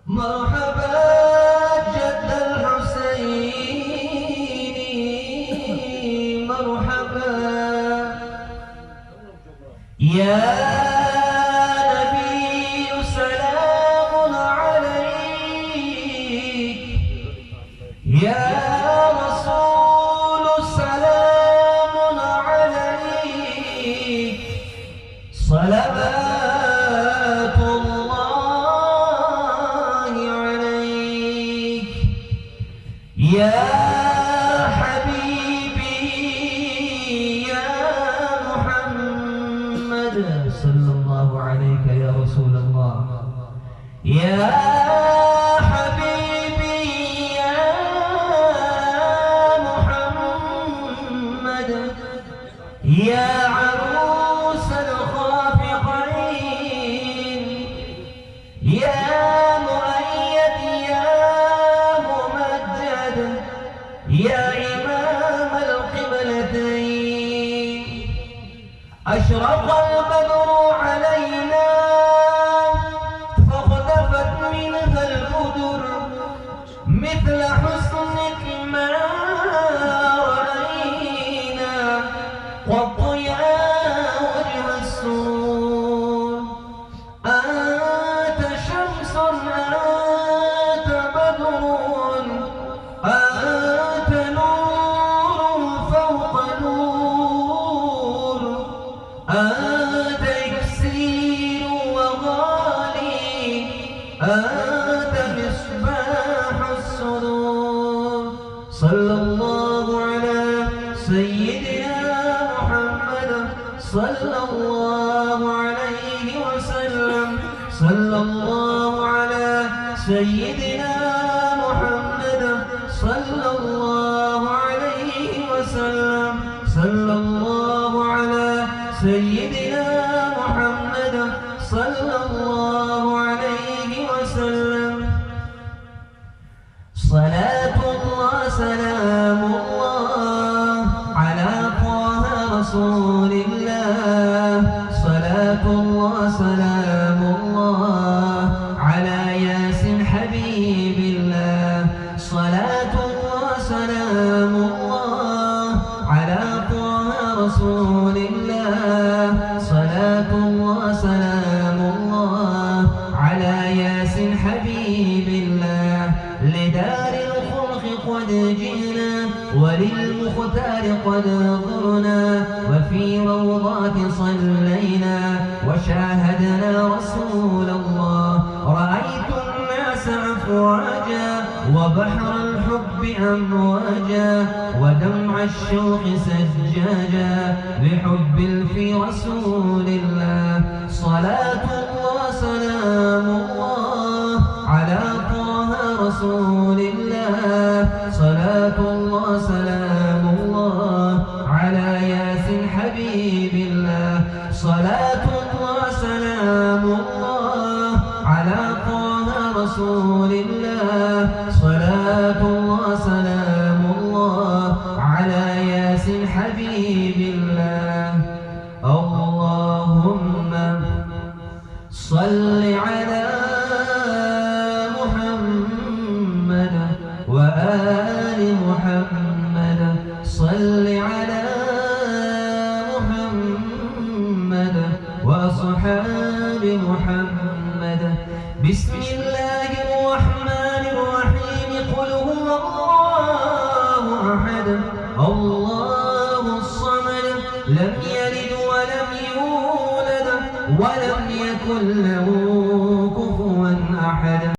مرحبا جد الحسين مرحبا يا نبي سلام عليك يا رسول سلام عليك صلوات الله عليك يا حبيبي يا محمد صلى الله عليك يا رسول الله يا حبيبي يا محمد يا عروس الخافقين يا مؤيد يا ممجد يا إمام القبلتين أشرق البدر علينا فاختفت منها البدر مثل حسنك ما رأينا قط يا وجه السرور أنت شمس أنت بدر أنت نور فوق نور أنت إكسير وغالي أنت مصباح الصدور صلى الله على سيدنا محمد صلى الله عليه وسلم صلى الله على سيدنا محمد صلى الله عليه وسلم صلى الله على سيدنا محمد صلى الله عليه وسلم صلاة الله سلام الله على طه رسول الله صلاة الله سلام الله على ياسين حبيب الله صلاة الله سلام الله على طه رسول الله صلاة الله سلام الله على ياسين حبيب الله لدار الخلق قد جئنا وللمختار قد ضرنا وفي روضات صلينا وشاهدنا رسول الله رأيت الناس أفواجا وبحر الحب أمواجا ودمع الشوق سجاجا بحب في رسول الله صلاة الله سلام الله على طه رسول الله صلاة الله سلام الله على ياسين حبيب الله صلاة الله سلام الله على طه رسول الله صلاة الله سلام الله على ياسين حبيب الله اللهم صل على محمد وآل محمد صل على محمد وأصحاب محمد بسم الله الرحمن الرحيم قل هو الله أحد الله الصمد لم يلد ولم يولد ولم يكن له كفوا أحد